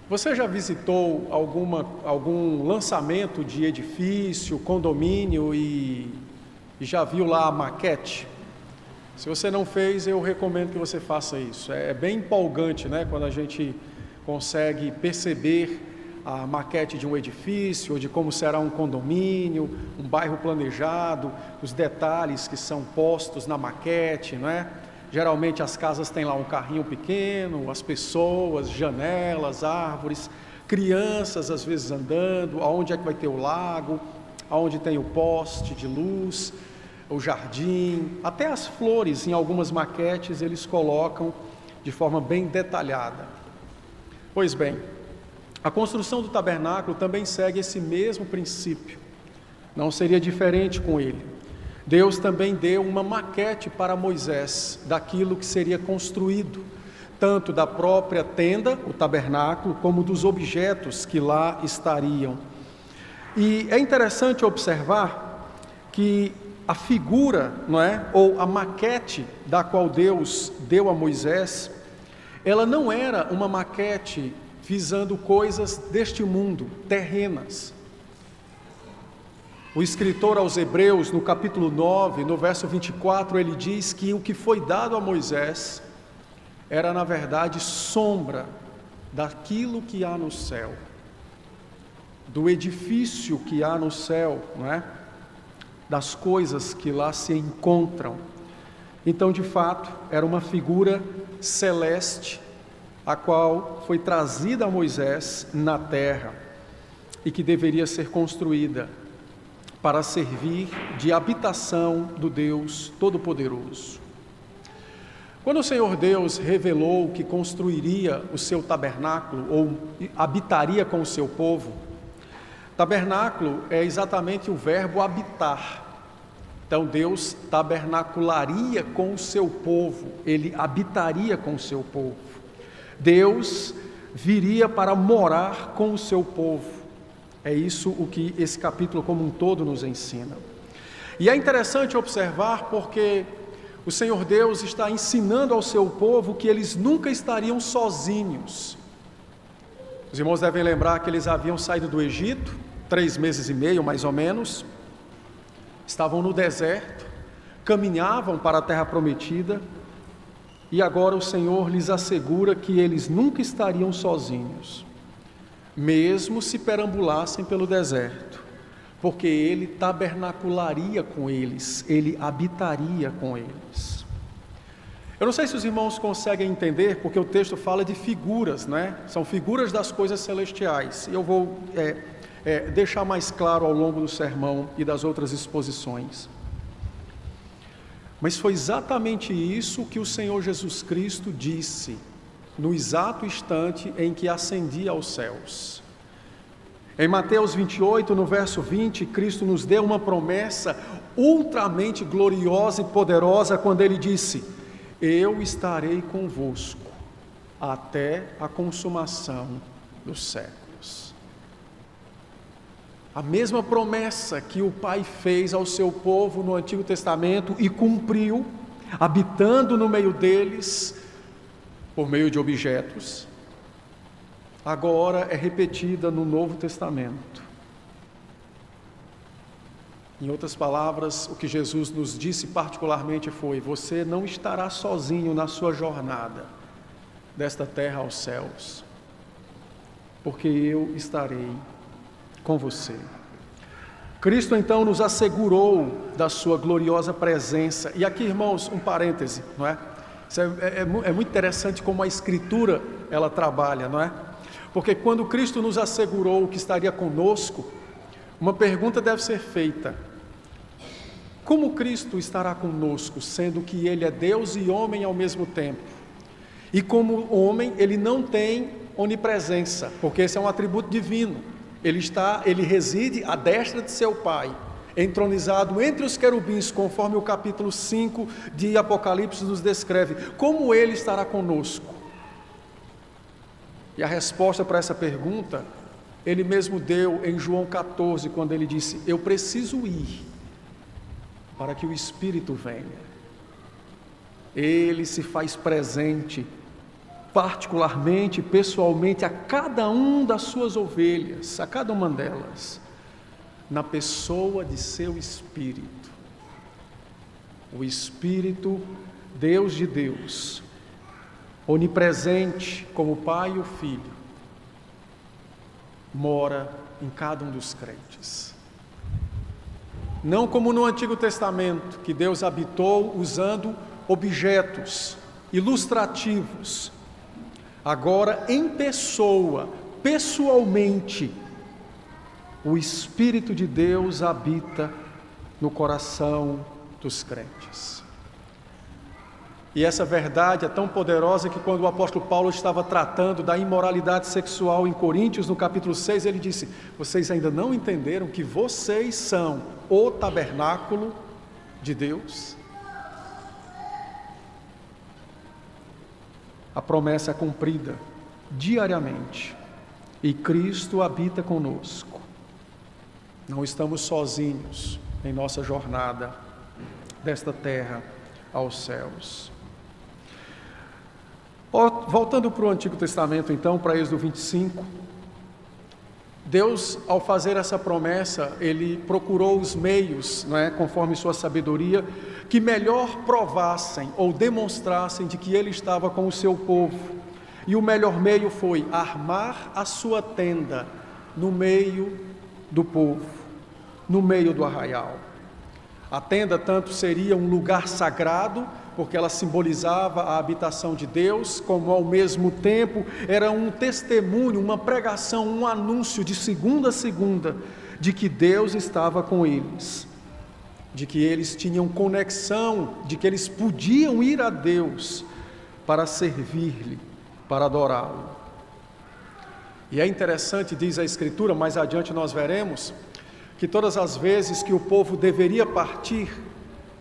Você já visitou algum lançamento de edifício, condomínio e já viu lá a maquete? Se você não fez, eu recomendo que você faça isso. É bem empolgante, né? Quando a gente consegue perceber a maquete de um edifício, ou de como será um condomínio, um bairro planejado, os detalhes que são postos na maquete, não é? Geralmente as casas têm lá um carrinho pequeno, as pessoas, janelas, árvores, crianças às vezes andando, aonde é que vai ter o lago, aonde tem o poste de luz, o jardim, até as flores em algumas maquetes eles colocam de forma bem detalhada. Pois bem, a construção do tabernáculo também segue esse mesmo princípio, não seria diferente com ele. Deus também deu uma maquete para Moisés daquilo que seria construído, tanto da própria tenda, o tabernáculo, como dos objetos que lá estariam. E é interessante observar que a figura, não é, ou a maquete da qual Deus deu a Moisés, ela não era uma maquete visando coisas deste mundo, terrenas. O escritor aos Hebreus, no capítulo 9, no verso 24, ele diz que o que foi dado a Moisés era, na verdade, sombra daquilo que há no céu, do edifício que há no céu, não é? Das coisas que lá se encontram. Então, de fato, era uma figura celeste, a qual foi trazida a Moisés na terra e que deveria ser construída para servir de habitação do Deus Todo-Poderoso. Quando o Senhor Deus revelou que construiria o seu tabernáculo, ou habitaria com o seu povo, tabernáculo é exatamente o verbo habitar. Então Deus tabernacularia com o seu povo, Ele habitaria com o seu povo. Deus viria para morar com o seu povo. É isso o que esse capítulo como um todo nos ensina. E é interessante observar porque o Senhor Deus está ensinando ao seu povo que eles nunca estariam sozinhos. Os irmãos devem lembrar que eles haviam saído do Egito, 3 meses e meio mais ou menos, estavam no deserto, caminhavam para a terra prometida, e agora o Senhor lhes assegura que eles nunca estariam sozinhos, mesmo se perambulassem pelo deserto, porque Ele tabernacularia com eles, Ele habitaria com eles. Eu não sei se os irmãos conseguem entender, porque o texto fala de figuras, né? São figuras das coisas celestiais, e eu vou deixar mais claro ao longo do sermão e das outras exposições. Mas foi exatamente isso que o Senhor Jesus Cristo disse no exato instante em que ascendia aos céus. Em Mateus 28, no verso 20, Cristo nos deu uma promessa ultramente gloriosa e poderosa quando Ele disse: eu estarei convosco até a consumação dos séculos. A mesma promessa que o Pai fez ao seu povo no Antigo Testamento e cumpriu, habitando no meio deles, por meio de objetos, agora é repetida no Novo Testamento. Em outras palavras, o que Jesus nos disse particularmente foi: você não estará sozinho na sua jornada desta terra aos céus, porque eu estarei com você. Cristo então nos assegurou da sua gloriosa presença. E aqui, irmãos, um parêntese, não é? Isso é muito interessante como a Escritura ela trabalha, não é? Porque quando Cristo nos assegurou que estaria conosco, uma pergunta deve ser feita: como Cristo estará conosco, sendo que Ele é Deus e homem ao mesmo tempo? E como homem, Ele não tem onipresença, porque esse é um atributo divino. Ele reside à destra de seu Pai, entronizado entre os querubins, conforme o capítulo 5 de Apocalipse nos descreve. Como Ele estará conosco? E a resposta para essa pergunta, Ele mesmo deu em João 14, quando Ele disse: eu preciso ir, para que o Espírito venha. Ele se faz presente particularmente, pessoalmente, a cada um das suas ovelhas, a cada uma delas, na pessoa de seu Espírito. O Espírito, Deus de Deus, onipresente como o Pai e o Filho, mora em cada um dos crentes. Não como no Antigo Testamento, que Deus habitou usando objetos ilustrativos. Agora, em pessoa, pessoalmente, o Espírito de Deus habita no coração dos crentes. E essa verdade é tão poderosa que quando o apóstolo Paulo estava tratando da imoralidade sexual em Coríntios, no capítulo 6, ele disse: vocês ainda não entenderam que vocês são o tabernáculo de Deus? A promessa é cumprida diariamente e Cristo habita conosco. Não estamos sozinhos em nossa jornada desta terra aos céus. Voltando para o Antigo Testamento, então, para Êxodo 25, Deus, ao fazer essa promessa, Ele procurou os meios, conforme sua sabedoria, que melhor provassem ou demonstrassem de que Ele estava com o seu povo. E o melhor meio foi armar a sua tenda no meio do povo, no meio do arraial. A tenda tanto seria um lugar sagrado, porque ela simbolizava a habitação de Deus, como ao mesmo tempo era um testemunho, uma pregação, um anúncio de segunda a segunda, de que Deus estava com eles, de que eles tinham conexão, de que eles podiam ir a Deus para servir-lhe, para adorá-lo. E é interessante, diz a Escritura, mais adiante nós veremos, que todas as vezes que o povo deveria partir,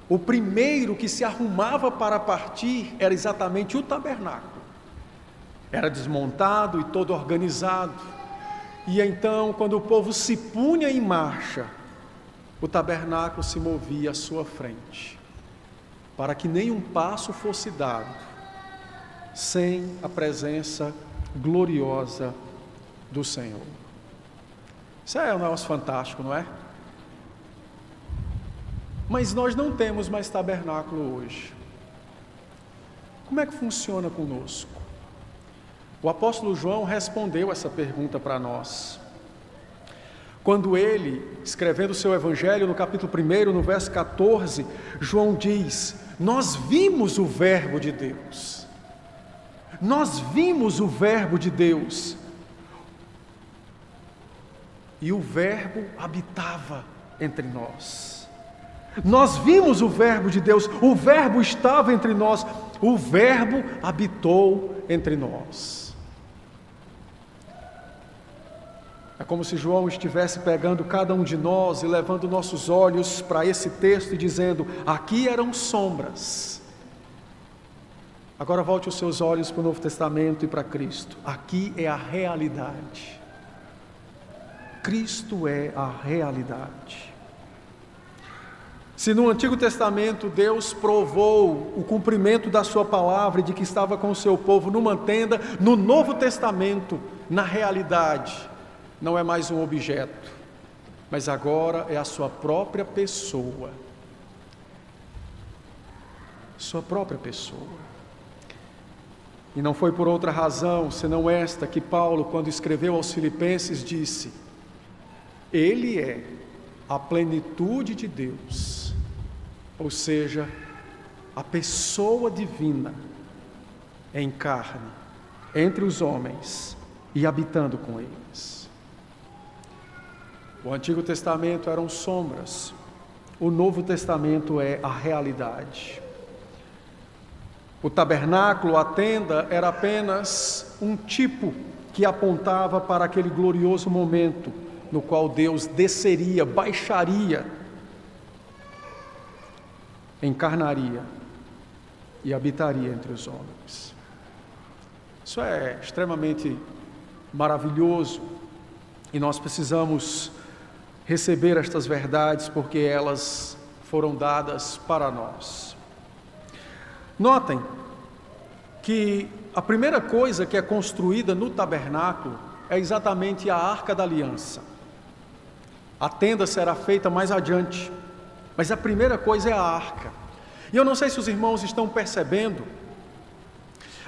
o primeiro que se arrumava para partir era exatamente o tabernáculo. Era desmontado e todo organizado. E então, quando o povo se punha em marcha, o tabernáculo se movia à sua frente, para que nenhum passo fosse dado sem a presença gloriosa do Senhor. Isso é um negócio fantástico, não é? Mas nós não temos mais tabernáculo hoje. Como é que funciona conosco? O apóstolo João respondeu essa pergunta para nós. Quando ele, escrevendo o seu evangelho no capítulo 1, no verso 14, João diz: nós vimos o verbo de Deus. Nós vimos o verbo de Deus. E o verbo habitava entre nós. Nós vimos o verbo de Deus, o verbo estava entre nós, o verbo habitou entre nós. É como se João estivesse pegando cada um de nós e levando nossos olhos para esse texto e dizendo: aqui eram sombras. Agora volte os seus olhos para o Novo Testamento e para Cristo. Aqui é a realidade. Cristo é a realidade. Se no Antigo Testamento Deus provou o cumprimento da sua palavra e de que estava com o seu povo numa tenda, no Novo Testamento, na realidade, não é mais um objeto, mas agora é a sua própria pessoa. Sua própria pessoa. E não foi por outra razão, senão esta, que Paulo, quando escreveu aos Filipenses, disse: Ele é a plenitude de Deus, ou seja, a pessoa divina em carne, entre os homens e habitando com eles. O Antigo Testamento eram sombras, o Novo Testamento é a realidade. O tabernáculo, a tenda, era apenas um tipo que apontava para aquele glorioso momento no qual Deus desceria, baixaria, encarnaria e habitaria entre os homens. Isso é extremamente maravilhoso e nós precisamos receber estas verdades porque elas foram dadas para nós. Notem que a primeira coisa que é construída no tabernáculo é exatamente a Arca da Aliança. A tenda será feita mais adiante, mas a primeira coisa é a arca. E eu não sei se os irmãos estão percebendo,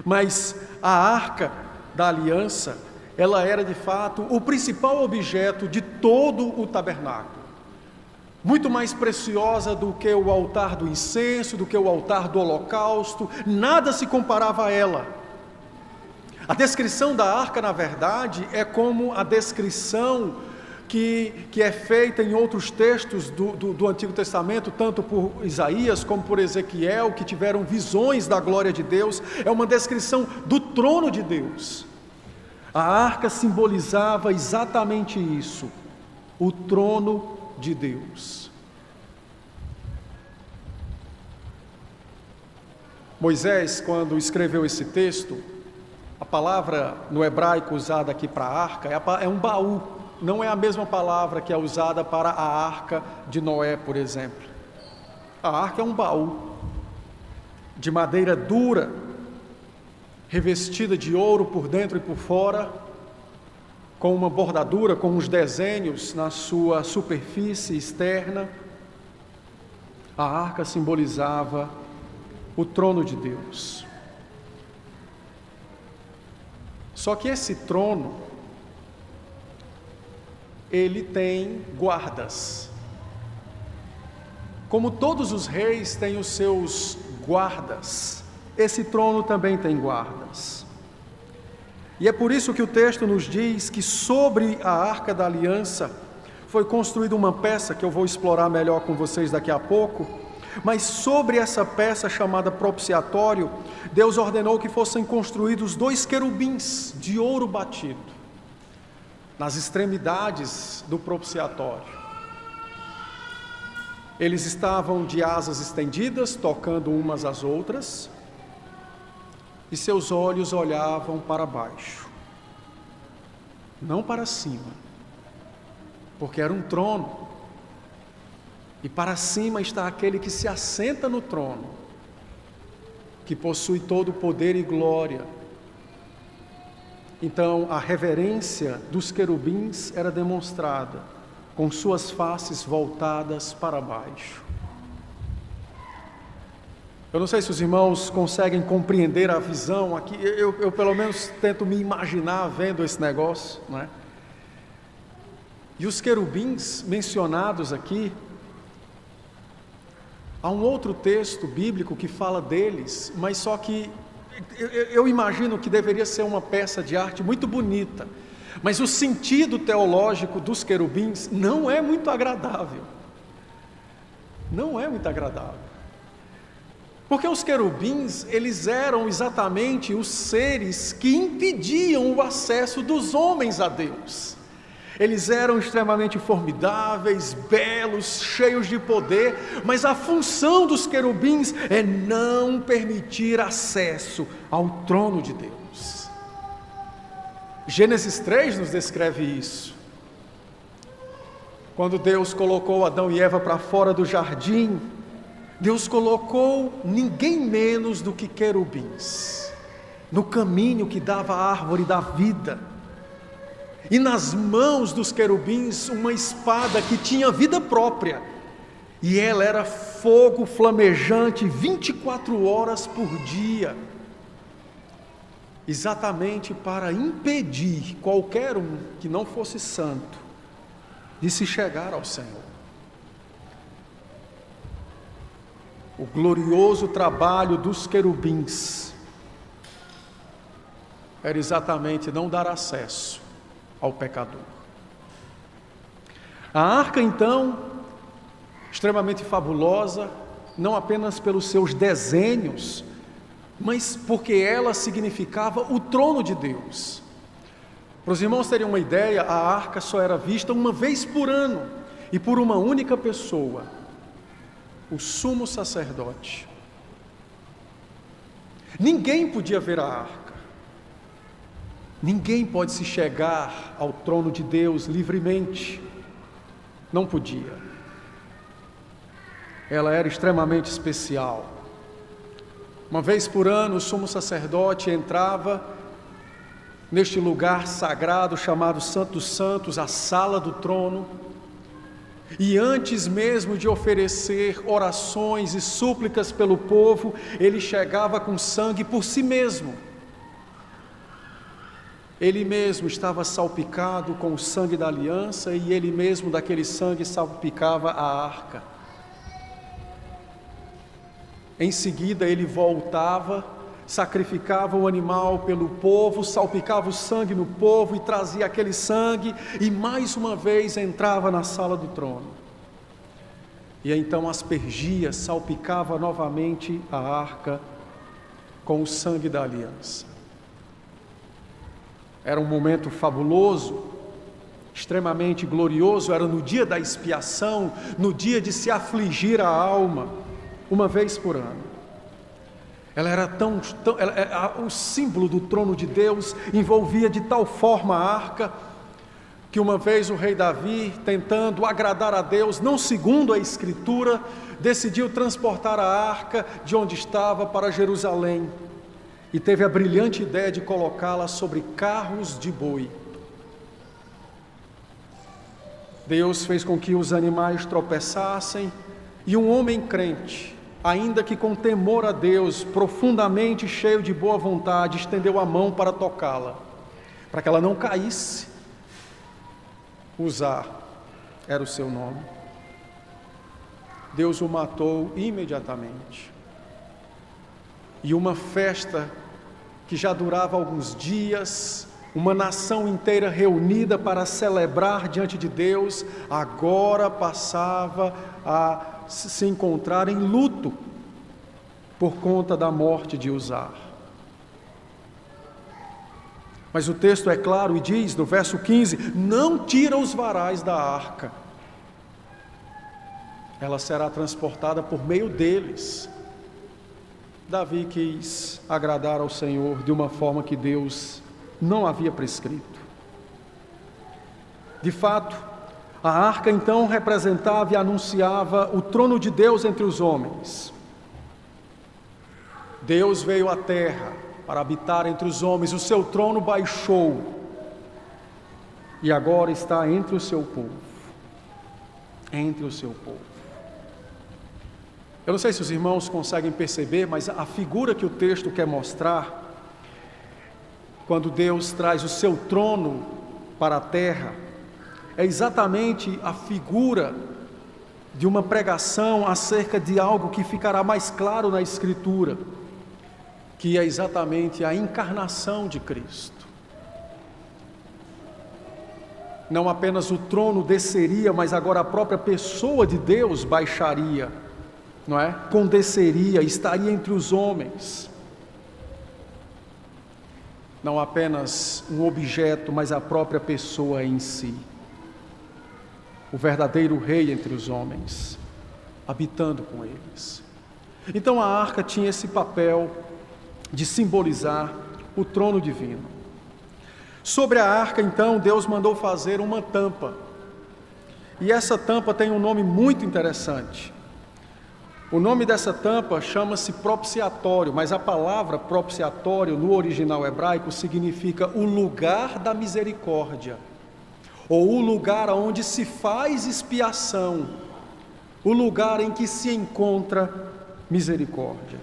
mas a Arca da Aliança, ela era de fato o principal objeto de todo o tabernáculo. Muito mais preciosa do que o altar do incenso, do que o altar do holocausto, nada se comparava a ela. A descrição da arca, na verdade, é como a descrição que é feita em outros textos do Antigo Testamento, tanto por Isaías como por Ezequiel, que tiveram visões da glória de Deus. É uma descrição do trono de Deus. A arca simbolizava exatamente isso, o trono de Deus. Moisés, quando escreveu esse texto, a palavra no hebraico usada aqui para arca é um baú, não é a mesma palavra que é usada para a arca de Noé, por exemplo. A arca é um baú de madeira dura, revestida de ouro por dentro e por fora, com uma bordadura, com uns desenhos na sua superfície externa. A arca simbolizava o trono de Deus. Só que esse trono, ele tem guardas. Como todos os reis têm os seus guardas, esse trono também tem guardas. E é por isso que o texto nos diz que sobre a Arca da Aliança foi construída uma peça que eu vou explorar melhor com vocês daqui a pouco, mas sobre essa peça chamada propiciatório, Deus ordenou que fossem construídos 2 querubins de ouro batido nas extremidades do propiciatório. Eles estavam de asas estendidas, tocando umas às outras, e seus olhos olhavam para baixo, não para cima, porque era um trono, e para cima está aquele que se assenta no trono, que possui todo o poder e glória. Então a reverência dos querubins era demonstrada com suas faces voltadas para baixo. Eu não sei se os irmãos conseguem compreender a visão aqui, eu pelo menos tento me imaginar vendo esse negócio, não é? E os querubins mencionados aqui, há um outro texto bíblico que fala deles, mas só que eu imagino que deveria ser uma peça de arte muito bonita, mas o sentido teológico dos querubins não é muito agradável. Não é muito agradável. Porque os querubins, eles eram exatamente os seres que impediam o acesso dos homens a Deus. Eles eram extremamente formidáveis, belos, cheios de poder, mas a função dos querubins é não permitir acesso ao trono de Deus. Gênesis 3 nos descreve isso. Quando Deus colocou Adão e Eva para fora do jardim, Deus colocou ninguém menos do que querubins no caminho que dava à árvore da vida. E nas mãos dos querubins uma espada que tinha vida própria, e ela era fogo flamejante 24 horas por dia, exatamente para impedir qualquer um que não fosse santo de se chegar ao Senhor. O glorioso trabalho dos querubins era exatamente não dar acesso ao pecador. A arca, então, extremamente fabulosa, não apenas pelos seus desenhos, mas porque ela significava o trono de Deus. Para os irmãos terem uma ideia, a arca só era vista uma vez por ano, e por uma única pessoa, o sumo sacerdote. Ninguém podia ver a arca. Ninguém pode se chegar ao trono de Deus livremente. Não podia. Ela era extremamente especial. Uma vez por ano, o sumo sacerdote entrava neste lugar sagrado chamado Santo dos Santos, a sala do trono, e antes mesmo de oferecer orações e súplicas pelo povo, ele chegava com sangue por si mesmo. Ele mesmo estava salpicado com o sangue da aliança e ele mesmo daquele sangue salpicava a arca. Em seguida ele voltava, sacrificava o animal pelo povo, salpicava o sangue no povo e trazia aquele sangue e mais uma vez entrava na sala do trono. E então aspergia, salpicava novamente a arca com o sangue da aliança. Era um momento fabuloso, extremamente glorioso, era no dia da expiação, no dia de se afligir a alma, uma vez por ano. Ela era o símbolo do trono de Deus, envolvia de tal forma a arca, que uma vez o rei Davi, tentando agradar a Deus, não segundo a Escritura, decidiu transportar a arca de onde estava para Jerusalém, e teve a brilhante ideia de colocá-la sobre carros de boi. Deus fez com que os animais tropeçassem, e um homem crente, ainda que com temor a Deus, profundamente cheio de boa vontade, estendeu a mão para tocá-la, para que ela não caísse. Uzá era o seu nome. Deus o matou imediatamente. E uma festa que já durava alguns dias, uma nação inteira reunida para celebrar diante de Deus, agora passava a se encontrar em luto por conta da morte de Uzá. Mas o texto é claro e diz, no verso 15, não tira os varais da arca, ela será transportada por meio deles. Davi quis agradar ao Senhor de uma forma que Deus não havia prescrito. De fato, a arca então representava e anunciava o trono de Deus entre os homens. Deus veio à terra para habitar entre os homens, o seu trono baixou e agora está entre o seu povo. Entre o seu povo. Eu não sei se os irmãos conseguem perceber, mas a figura que o texto quer mostrar, quando Deus traz o seu trono para a terra, é exatamente a figura de uma pregação acerca de algo que ficará mais claro na Escritura, que é exatamente a encarnação de Cristo. Não apenas o trono desceria, mas agora a própria pessoa de Deus baixaria, não é? Condesceria, estaria entre os homens. Não apenas um objeto, mas a própria pessoa em si. O verdadeiro rei entre os homens, habitando com eles. Então a arca tinha esse papel de simbolizar o trono divino. Sobre a arca, então, Deus mandou fazer uma tampa. E essa tampa tem um nome muito interessante. O nome dessa tampa chama-se propiciatório, mas a palavra propiciatório no original hebraico significa o lugar da misericórdia, ou o lugar onde se faz expiação, o lugar em que se encontra misericórdia.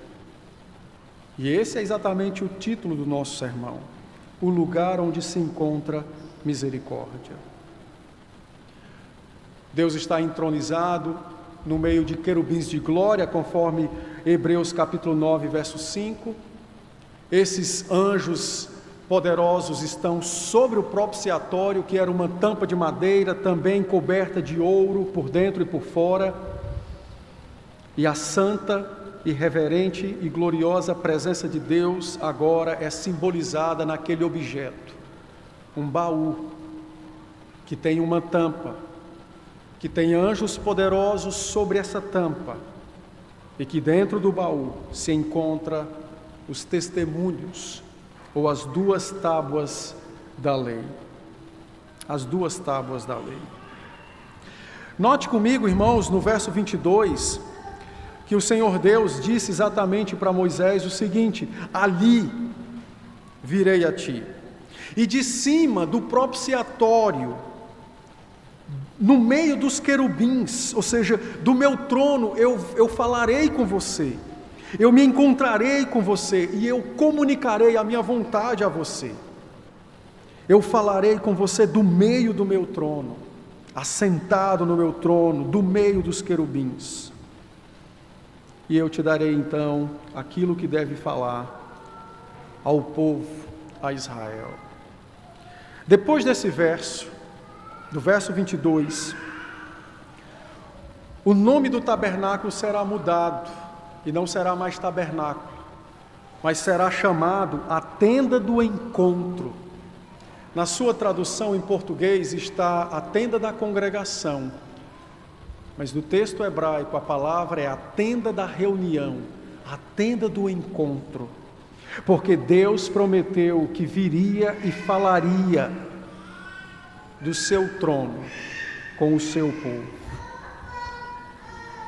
E esse é exatamente o título do nosso sermão, o lugar onde se encontra misericórdia. Deus está entronizado no meio de querubins de glória, conforme Hebreus capítulo 9, verso 5. Esses anjos poderosos estão sobre o propiciatório, que era uma tampa de madeira, também coberta de ouro por dentro e por fora. E a santa e reverente e gloriosa presença de Deus agora é simbolizada naquele objeto, um baú que tem uma tampa, que tem anjos poderosos sobre essa tampa, e que dentro do baú se encontra os testemunhos, ou as duas tábuas da lei. As duas tábuas da lei. Note comigo, irmãos, no verso 22, que que o Senhor Deus disse exatamente para Moisés o seguinte: ali virei a ti. E de cima do propiciatório, no meio dos querubins, ou seja, do meu trono, eu falarei com você, eu me encontrarei com você e eu comunicarei a minha vontade a você. Eu falarei com você do meio do meu trono, assentado no meu trono, do meio dos querubins. E eu te darei então aquilo que deve falar ao povo, a Israel. Depois desse verso, do verso 22, o nome do tabernáculo será mudado, e não será mais tabernáculo, mas será chamado a tenda do encontro. Na sua tradução em português está a tenda da congregação, mas no texto hebraico a palavra é a tenda da reunião, a tenda do encontro, porque Deus prometeu que viria e falaria do seu trono com o seu povo.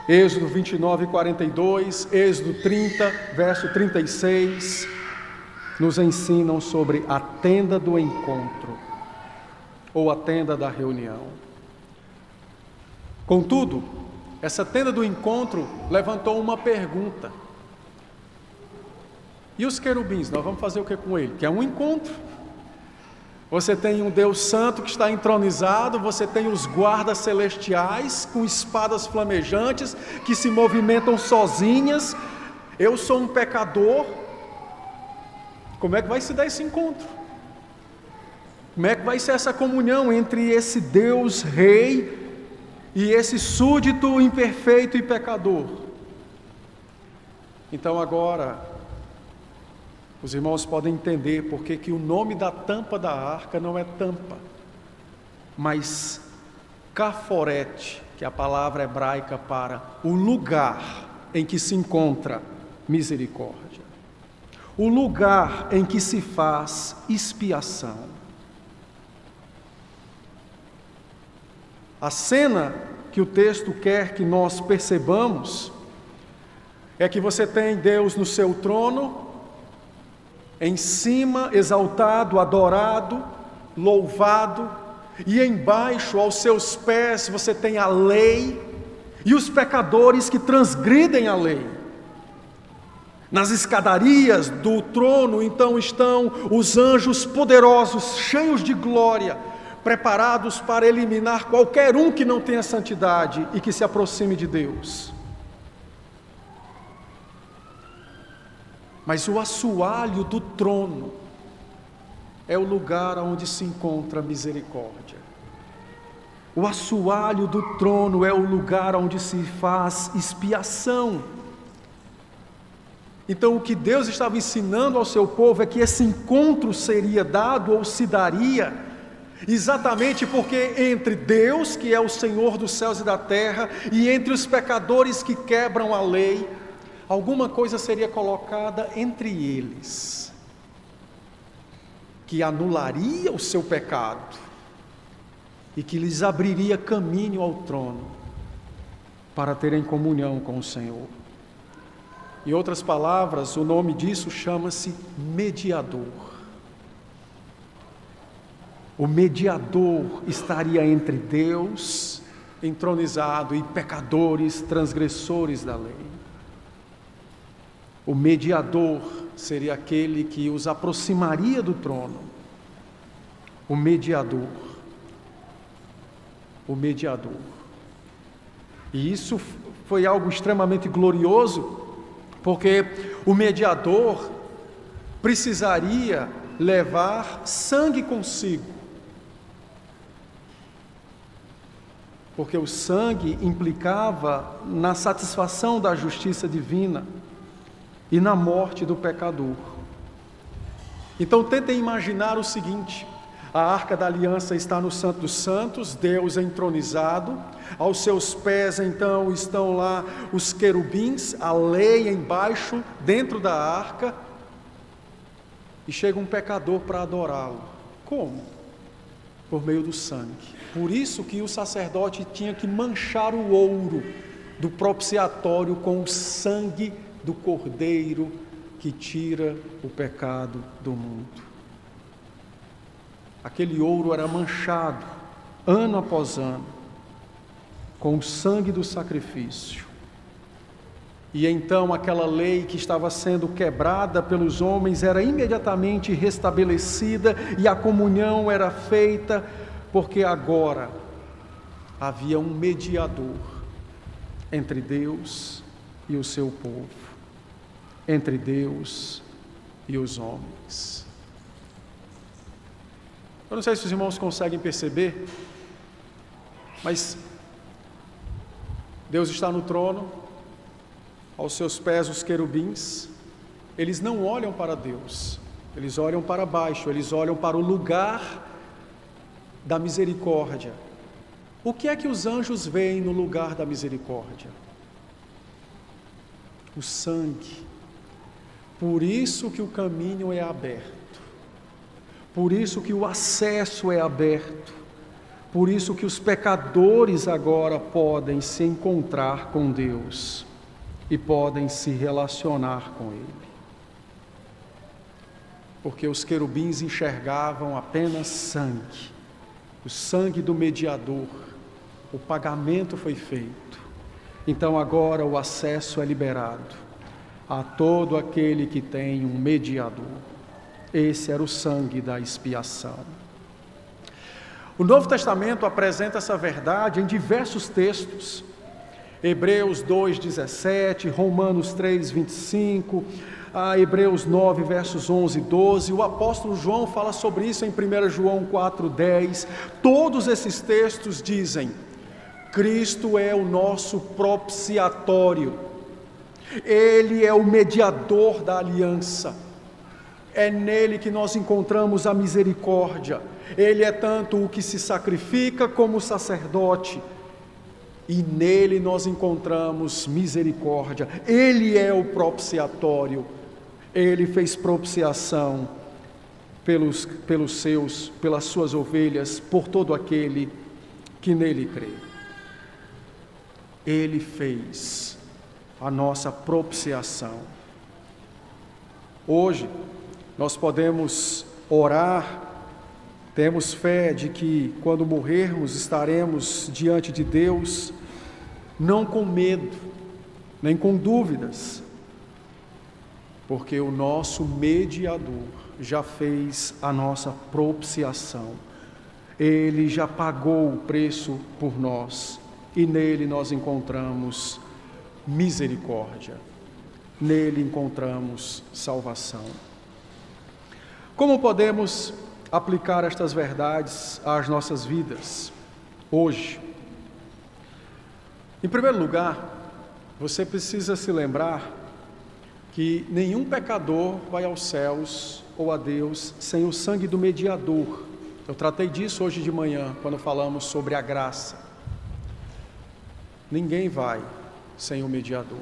Êxodo 29, 42, Êxodo 30, verso 36, nos ensinam sobre a tenda do encontro, ou a tenda da reunião. Contudo, essa tenda do encontro levantou uma pergunta: e os querubins, nós vamos fazer o que com ele? Que é um encontro. Você tem um Deus santo que está entronizado, você tem os guardas celestiais com espadas flamejantes que se movimentam sozinhas. Eu sou um pecador. Como é que vai se dar esse encontro? Como é que vai ser essa comunhão entre esse Deus rei e esse súdito imperfeito e pecador? Então agora os irmãos podem entender porque que o nome da tampa da arca não é tampa, mas caforete, que é a palavra hebraica para o lugar em que se encontra misericórdia, o lugar em que se faz expiação. A cena que o texto quer que nós percebamos é que você tem Deus no seu trono, em cima, exaltado, adorado, louvado, e embaixo, aos seus pés, você tem a lei e os pecadores que transgridem a lei. Nas escadarias do trono, então, estão os anjos poderosos, cheios de glória, preparados para eliminar qualquer um que não tenha santidade e que se aproxime de Deus. Mas o assoalho do trono é o lugar onde se encontra a misericórdia. O assoalho do trono é o lugar onde se faz expiação. Então o que Deus estava ensinando ao seu povo é que esse encontro seria dado ou se daria exatamente porque entre Deus, que é o Senhor dos céus e da terra, e entre os pecadores que quebram a lei, alguma coisa seria colocada entre eles, que anularia o seu pecado e que lhes abriria caminho ao trono para terem comunhão com o Senhor. Em outras palavras, o nome disso chama-se mediador. O mediador estaria entre Deus entronizado e pecadores, transgressores da lei. O mediador seria aquele que os aproximaria do trono. O mediador. O mediador. E isso foi algo extremamente glorioso, porque o mediador precisaria levar sangue consigo. Porque o sangue implicava na satisfação da justiça divina e na morte do pecador. Então tentem imaginar o seguinte: a arca da aliança está no Santo dos Santos, Deus é entronizado, aos seus pés então estão lá os querubins, a lei embaixo, dentro da arca, e chega um pecador para adorá-lo. Como? Por meio do sangue. Por isso que o sacerdote tinha que manchar o ouro do propiciatório com o sangue do Cordeiro que tira o pecado do mundo. Aquele ouro era manchado, ano após ano, com o sangue do sacrifício. E então aquela lei que estava sendo quebrada pelos homens era imediatamente restabelecida e a comunhão era feita, porque agora havia um mediador entre Deus e o seu povo, entre Deus e os homens. Eu não sei se os irmãos conseguem perceber, mas Deus está no trono, aos seus pés os querubins. Eles não olham para Deus, eles olham para baixo, eles olham para o lugar da misericórdia. O que é que os anjos veem no lugar da misericórdia? O sangue. Por isso que o caminho é aberto, por isso que o acesso é aberto, por isso que os pecadores agora podem se encontrar com Deus e podem se relacionar com Ele. Porque os querubins enxergavam apenas sangue, o sangue do mediador, o pagamento foi feito. Então agora o acesso é liberado a todo aquele que tem um mediador. Esse era o sangue da expiação. O Novo Testamento apresenta essa verdade em diversos textos. Hebreus 2:17, Romanos 3:25, Hebreus 9, versos 11 e 12, o apóstolo João fala sobre isso em 1 João 4:10. Todos esses textos dizem: Cristo é o nosso propiciatório, Ele é o mediador da aliança, é nele que nós encontramos a misericórdia, Ele é tanto o que se sacrifica como o sacerdote, e nele nós encontramos misericórdia. Ele é o propiciatório, Ele fez propiciação pelas suas ovelhas, por todo aquele que nele crê. Ele fez a nossa propiciação. Hoje nós podemos orar, temos fé de que quando morrermos estaremos diante de Deus, não com medo, nem com dúvidas, porque o nosso mediador já fez a nossa propiciação. Ele já pagou o preço por nós e nele nós encontramos misericórdia, nele encontramos salvação. Como podemos aplicar estas verdades às nossas vidas hoje? Em primeiro lugar, você precisa se lembrar que nenhum pecador vai aos céus ou a Deus sem o sangue do mediador. Eu tratei disso hoje de manhã, quando falamos sobre a graça. Ninguém vai sem o mediador.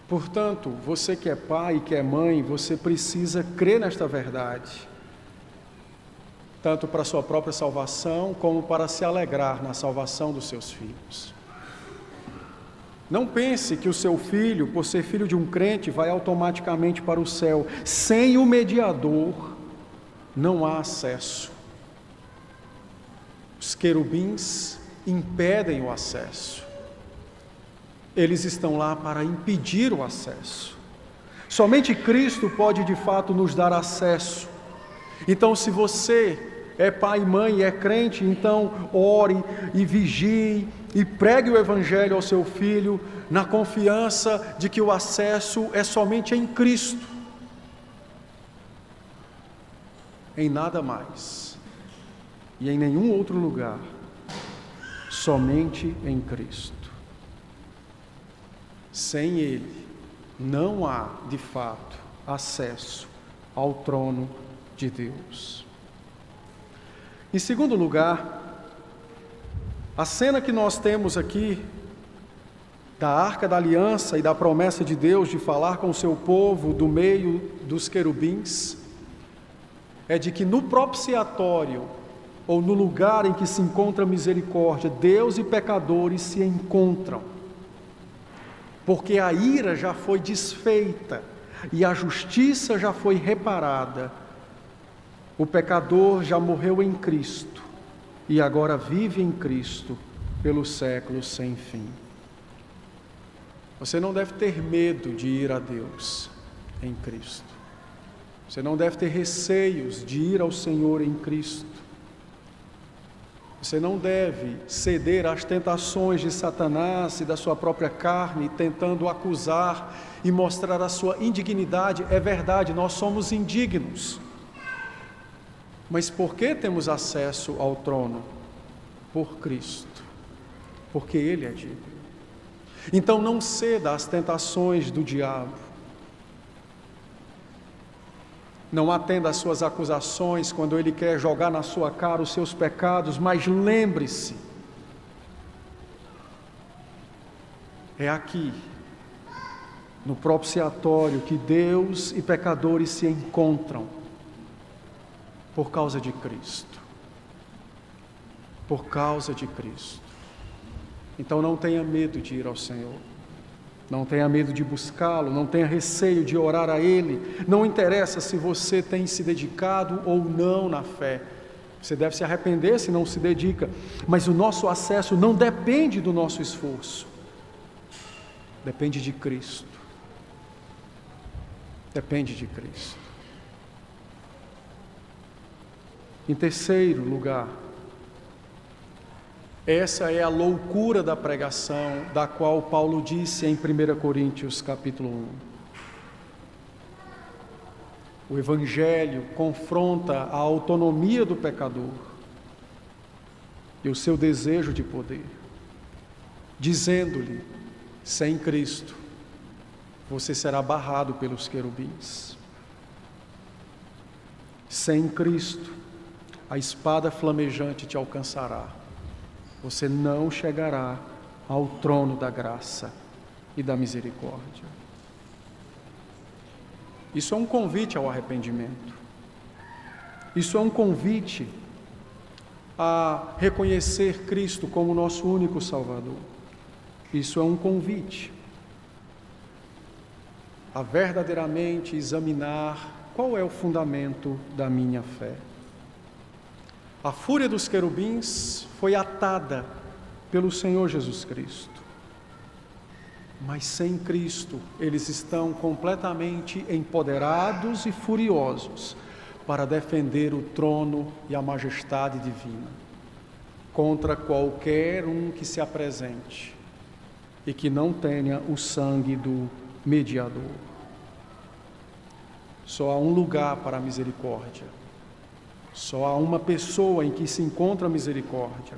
Portanto, você que é pai e que é mãe, você precisa crer nesta verdade, tanto para a sua própria salvação, como para se alegrar na salvação dos seus filhos. Não pense que o seu filho, por ser filho de um crente, vai automaticamente para o céu. Sem o mediador, não há acesso. Os querubins impedem o acesso. Eles estão lá para impedir o acesso. Somente Cristo pode de fato nos dar acesso. Então, se você é pai e mãe e é crente, então ore e vigie e pregue o evangelho ao seu filho na confiança de que o acesso é somente em Cristo, em nada mais e em nenhum outro lugar, somente em Cristo. Sem Ele não há de fato acesso ao trono de Deus. Em segundo lugar, a cena que nós temos aqui da Arca da Aliança e da promessa de Deus de falar com o seu povo do meio dos querubins, é de que no propiciatório, ou no lugar em que se encontra a misericórdia, Deus e pecadores se encontram. Porque a ira já foi desfeita e a justiça já foi reparada. O pecador já morreu em Cristo e agora vive em Cristo pelos séculos sem fim. Você não deve ter medo de ir a Deus em Cristo. Você não deve ter receios de ir ao Senhor em Cristo. Você não deve ceder às tentações de Satanás e da sua própria carne, tentando acusar e mostrar a sua indignidade. É verdade, nós somos indignos. Mas por que temos acesso ao trono? Por Cristo. Porque Ele é digno. Então não ceda às tentações do diabo. Não atenda às suas acusações quando ele quer jogar na sua cara os seus pecados, mas lembre-se, é aqui, no propiciatório, que Deus e pecadores se encontram por causa de Cristo. Por causa de Cristo. Então não tenha medo de ir ao Senhor. Não tenha medo de buscá-lo, não tenha receio de orar a Ele. Não interessa se você tem se dedicado ou não na fé. Você deve se arrepender se não se dedica. Mas o nosso acesso não depende do nosso esforço. Depende de Cristo. Depende de Cristo. Em terceiro lugar, essa é a loucura da pregação, da qual Paulo disse em 1 Coríntios capítulo 1. O Evangelho confronta a autonomia do pecador e o seu desejo de poder, dizendo-lhe, sem Cristo, você será barrado pelos querubins. Sem Cristo, a espada flamejante te alcançará. Você não chegará ao trono da graça e da misericórdia. Isso é um convite ao arrependimento. Isso é um convite a reconhecer Cristo como nosso único Salvador. Isso é um convite a verdadeiramente examinar qual é o fundamento da minha fé. A fúria dos querubins foi atada pelo Senhor Jesus Cristo. Mas sem Cristo, eles estão completamente empoderados e furiosos para defender o trono e a majestade divina contra qualquer um que se apresente e que não tenha o sangue do mediador. Só há um lugar para a misericórdia. Só há uma pessoa em que se encontra a misericórdia,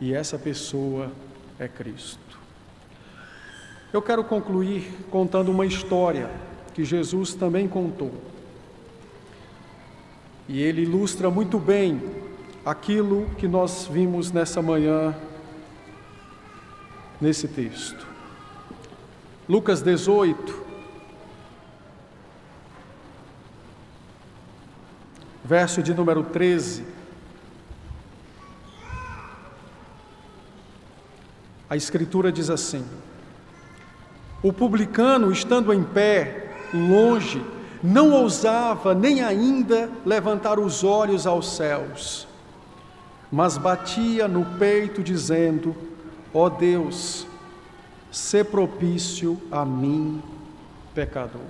e essa pessoa é Cristo. Eu quero concluir contando uma história que Jesus também contou. E ele ilustra muito bem aquilo que nós vimos nessa manhã, nesse texto. Lucas 18, verso de número 13. A Escritura diz assim: o publicano, estando em pé, longe, não ousava nem ainda levantar os olhos aos céus, mas batia no peito, dizendo: ó Deus, sê propício a mim, pecador.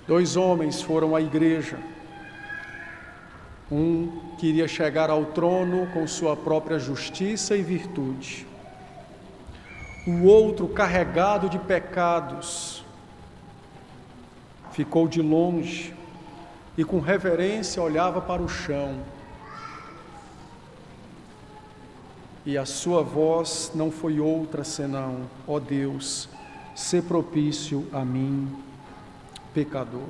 2 homens foram à igreja. Um queria chegar ao trono com sua própria justiça e virtude. O outro, carregado de pecados, ficou de longe e com reverência olhava para o chão. E a sua voz não foi outra senão: ó Deus, sê propício a mim, pecador.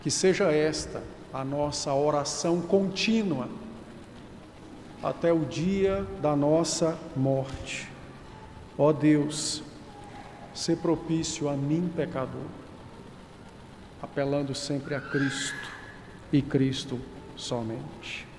Que seja esta a nossa oração contínua até o dia da nossa morte. Ó Deus, sê propício a mim, pecador. apelando sempre a Cristo e Cristo somente.